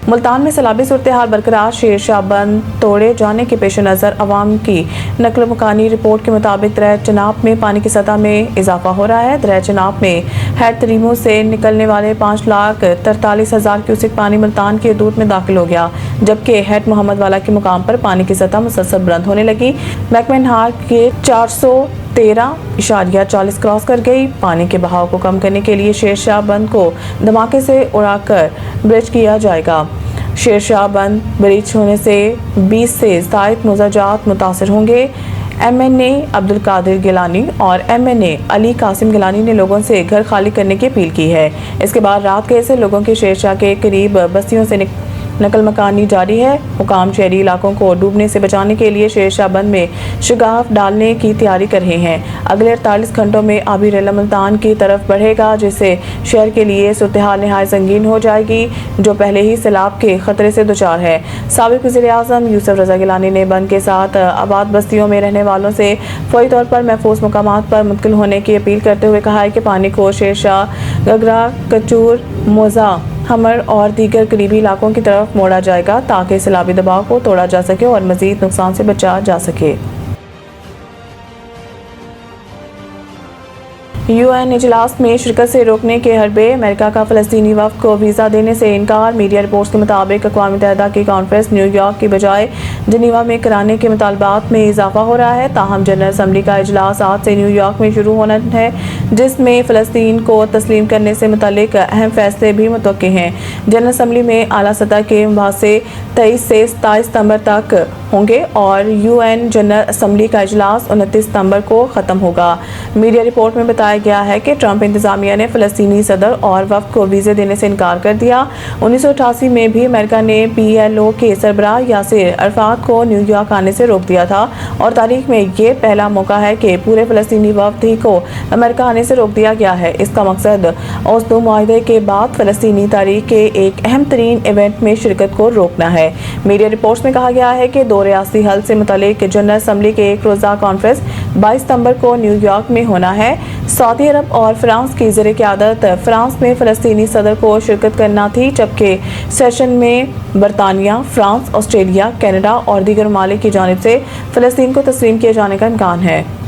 मुल्तान में सैलाबी सूरत हाल बरकरार। शेर शाह बंद तोड़े जाने के पेश नज़र अवाम की नकल मकानी रिपोर्ट के मुताबिक दरिया चनाब में पानी की सतह में इजाफा हो रहा है। दरिया चनाब में हैड तरीमों से निकलने वाले 5,43,000 क्यूसिक पानी मुल्तान की हदूद में दाखिल हो गया, जबकि हैड मोहम्मद वाला के मुकाम पर पानी की सतह मुसलसल बुलंद होने लगी। महकमा नहार के 413.40 क्रॉस कर गई। पानी के बहाव को कम करने के लिए शेर शाह बंद को धमाके से उड़ाकर ब्रिज किया जाएगा। शेर शाह बंद ब्रिज होने से 20 से ज़ायद मुजाजात मुतासर होंगे। MNA अब्दुल कादिर गिलानी और MNA अली कासिम गिलानी ने लोगों से घर खाली करने की अपील की है। इसके बाद रात गए से लोगों की शेर शाह के करीब बस्तियों से नकल मकानी जारी है। हुकाम शहरी इलाकों को डूबने से बचाने के लिए शेर शाह बंद में शगाफ डालने की तैयारी कर रहे हैं। अगले 48 घंटों में आबी रेला मुल्तान की तरफ बढ़ेगा, जिससे शहर के लिए सूरत हाल निहायत संगीन हो जाएगी, जो पहले ही सैलाब के खतरे से दुचार है। साबिक वज़ीर आज़म यूसुफ रज़ा गिलानी ने बंद के साथ आबाद बस्तियों में रहने वालों से फौरी तौर पर महफूज मकामात पर मुंतकिल होने की अपील करते हुए कहा है कि पानी को शेर शाह, गगरा, कचूर, मोजा, हमर और दीगर करीबी इलाकों की तरफ मोड़ा जाएगा, ताकि सैलाबी दबाव को तोड़ा जा सके और मज़ीद नुकसान से बचा जा सके। UN इजलास में शिरकत से रोकने के हरबे। अमेरिका का फ़लस्तीनी वफ़द को वीज़ा देने से इनकार। मीडिया रिपोर्ट्स के मुताबिक अक़वाम मुत्तहिदा की कॉन्फ्रेंस न्यूयॉर्क की बजाय जिनीवा में कराने के मुतालबात में इजाफा हो रहा है। ताहम जनरल असम्बली का इजलास आज से न्यूयॉर्क में शुरू होना है, जिसमें फ़लस्तीन को तस्लीम करने से मुतल्लिक अहम फैसले भी मुतवक्किल हैं। जनरल असम्बली में आला सतह के मुबाहसे 23 से 27 सितंबर तक होंगे और UN जनरल असम्बली का इजलास 29 सितंबर को ख़त्म होगा। मीडिया रिपोर्ट में बताया गया है कि ट्रंप इंतजामिया ने फ़लस्तीनी सदर और वफ़द को वीज़े देने से इनकार कर दिया। 1988 में भी अमेरिका ने PLO के सरबराह यासिर अरफ़ात को न्यूयॉर्क आने से रोक दिया था और तारीख में ये पहला मौका है कि पूरे फ़लस्तीनी वफ़द ही को अमेरिका आने से रोक दिया गया है। इसका मकसद ओस्लो मुआहदे के बाद फ़लस्तीनी तारीख के एक अहम तरीन इवेंट में शिरकत को रोकना है। मीडिया रिपोर्ट्स में कहा गया है कि 2 रियासी हल से मुतल्लिक जनरल असम्बली के एक रोज़ा कॉन्फ्रेंस 22 सितंबर को न्यूयॉर्क में होना है। सऊदी अरब और फ्रांस की ज़ेर क़यादत फ्रांस में फ़लस्तीनी सदर को शिरकत करना थी, जबकि सेशन में बरतानिया, फ्रांस, ऑस्ट्रेलिया, कनाडा और दीगर ममालिक की जानिब से फ़लस्तीन को तस्लीम किए जाने का इम्कान है।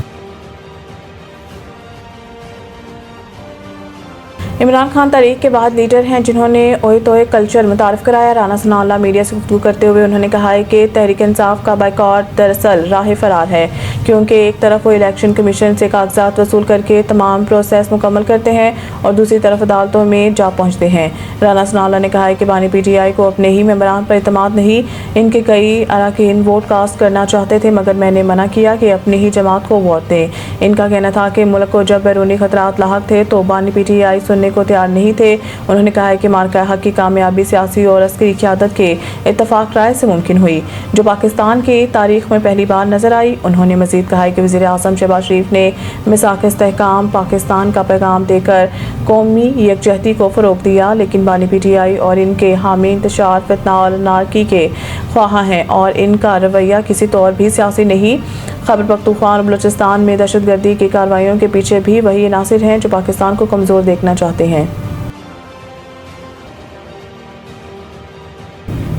इमरान खान तारीख के बाद लीडर हैं जिन्होंने ओए तोए कल्चर मुतारफ़ कराया। राना सनाउल्लाह मीडिया से गुफ्तगू करते हुए उन्होंने कहा है कि तहरीक इंसाफ का बाइकॉट दरअसल राह फरार है, क्योंकि एक तरफ वो इलेक्शन कमीशन से कागजात वसूल करके तमाम प्रोसेस मुकम्मल करते हैं और दूसरी तरफ अदालतों में जा पहुँचते हैं। राना सनाउल्लाह ने कहा है कि बानी PTI को अपने ही मेंबरान पर एतमाद नहीं। इनके कई अरकान वोट कास्ट करना चाहते थे, मगर मैंने मना किया कि अपनी ही जमात को वोट दें। इनका कहना था कि मुल्क को जब बैरूनी खतरात लाहक थे तो बानी PTI सुनने को तैयार नहीं थे। उन्होंने कहा है कि मार्का हक की कामयाबी सियासी और अस्करी क़यादत के इत्तफाक राय से मुमकिन हुई, जो पाकिस्तान की तारीख में पहली बार नजर आई। उन्होंने मजीद कहा है कि वज़ीर आज़म शहबाज शरीफ ने मिसाक इस्तेहकाम पाकिस्तान का पैगाम देकर कौमी यकजहती को फ़रोग़ दिया, लेकिन बानी PTI और इनके हामी इंतशार फितना और नारकी के ख्वाह हैं और इनका रवैया किसी तौर भी सियासी नहीं। खैबर पख्तूनख्वा और बलूचिस्तान में दहशतगर्दी की कार्रवाइयों के पीछे भी वही अनासिर हैं जो पाकिस्तान को कमज़ोर देखना चाहते हैं।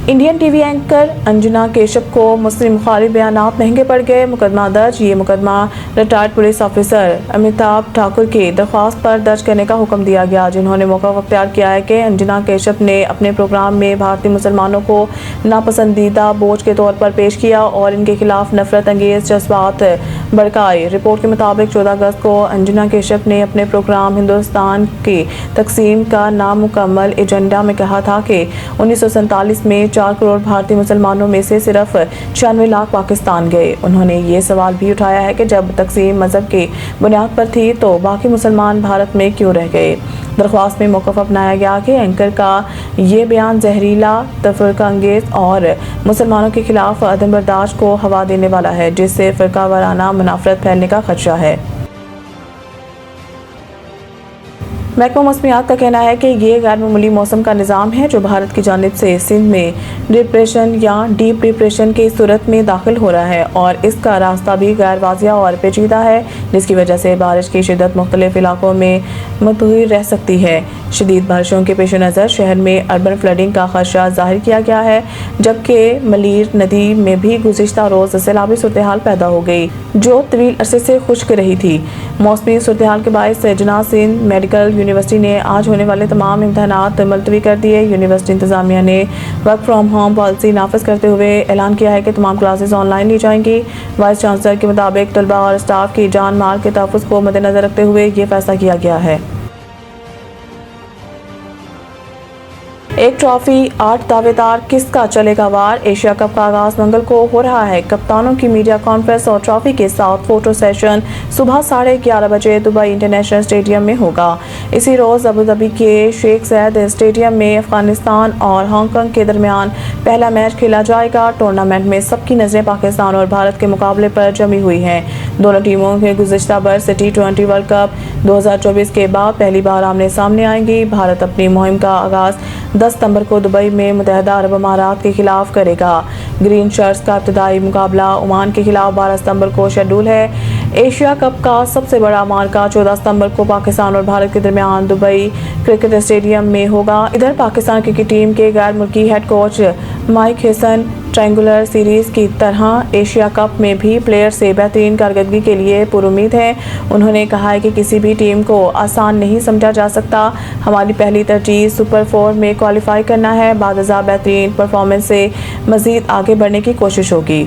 Indian TV anchor Anjana Keshav को मुस्लिम मुखालिफ बयानात महंगे पड़ गए। मुकदमा दर्ज। ये मुकदमा retired police officer Amitabh Thakur की दरख्वास्त पर दर्ज करने का हुक्म दिया गया, जिन्होंने मौका अख्तियार किया है कि अंजना केशव ने अपने प्रोग्राम में भारतीय मुसलमानों को नापसंदीदा बोझ के तौर पर पेश किया और इनके खिलाफ नफरत अंगेज जज्बात भड़काए। रिपोर्ट के मुताबिक 14 अगस्त को अंजना केशव ने अपने प्रोग्राम हिंदुस्तान की तकसीम का नामुकम्मल एजेंडा में कहा था कि 1947 में 4 करोड़ भारतीय मुसलमानों में से सिर्फ 96 लाख पाकिस्तान गए। उन्होंने ये सवाल भी उठाया है कि जब तकसीम मजहब की बुनियाद पर थी तो बाकी मुसलमान भारत में क्यों रह गए। दरख्वास्त में मौक़िफ़ अपनाया गया कि एंकर का ये बयान जहरीला, तफरीक़ा अंगेज़ और मुसलमानों के खिलाफ अदम बर्दाश्त को हवा देने वाला है, जिससे फ़िरका वाराना मुनाफ़रत फैलने का खदशा है। महकमा मौसमियात का कहना है कि ये गैर मामूली मौसम का निज़ाम है जो भारत की जानिब से सिंध में डिप्रेशन या डीप डिप्रेशन की सूरत में दाखिल हो रहा है और इसका रास्ता भी गैर वाज़िया और पेचीदा है, जिसकी वजह से बारिश की शिद्दत मुख्तलिफ इलाकों में मुतग़य्यर रह सकती है। शदीद बारिशों के पेश नज़र शहर में अर्बन फ्लडिंग का खदशा जाहिर किया गया है, जबकि मलीर नदी में भी गुज़िश्ता रोज़ सैलाबी सूरत हाल पैदा हो गई जो तवील अरसे से खुश्क रही थी। मौसमी सूरत हाल के बायस जना सिंध मेडिकल यूनिवर्सिटी ने आज होने वाले तमाम इम्तहानात मुलतवी कर दिए। यूनिवर्सिटी इंतजामिया ने वर्क फ्राम होम पॉलिसी नाफिज करते हुए ऐलान किया है कि तमाम क्लासेस ऑनलाइन ली जाएंगी। वाइस चांसलर के मुताबिक तलबा और स्टाफ की जान माल के तहफ़्फ़ुज़ को मद्देनज़र रखते हुए ये फैसला किया गया है। एक ट्रॉफी 8 दावेदार किसका चलेगा वार। एशिया कप का आगाज मंगल को हो रहा है। कप्तानों की मीडिया कॉन्फ्रेंस और ट्रॉफी के साथ फोटो सेशन सुबह 11:30 बजे दुबई इंटरनेशनल स्टेडियम में होगा। इसी रोज अबू धाबी के शेख ज़ायद स्टेडियम में अफगानिस्तान और हांगकांग के दरमियान पहला मैच खेला जाएगा। टूर्नामेंट में सबकी नजरें पाकिस्तान और भारत के मुकाबले पर जमी हुई हैं। दोनों टीमों के गुज़िश्ता बरस T20 वर्ल्ड कप 2024 के बाद पहली बार आमने सामने आएंगी। भारत अपनी मुहिम का आगाज 10 सितंबर को दुबई में मुत्तहदा अरब अमारात के खिलाफ करेगा। ग्रीन शर्ट्स का इब्तदाई मुकाबला ओमान के खिलाफ 12 सितंबर को शेड्यूल है। एशिया कप का सबसे बड़ा मार्का 14 सितंबर को पाकिस्तान और भारत के दरमियान दुबई क्रिकेट स्टेडियम में होगा। इधर पाकिस्तान क्रिकेट टीम के गैर मुल्की head coach Mike Hesson triangular series की तरह एशिया कप में भी प्लेयर से बेहतरीन कारकर्दगी के लिए पुरुमीद हैं। उन्होंने कहा है कि किसी भी टीम को आसान नहीं समझा जा सकता। हमारी पहली तरजीह सुपर 4 में क्वालिफाई करना है। बाद बेहतरीन परफॉर्मेंस से मज़ीद आगे बढ़ने की कोशिश होगी।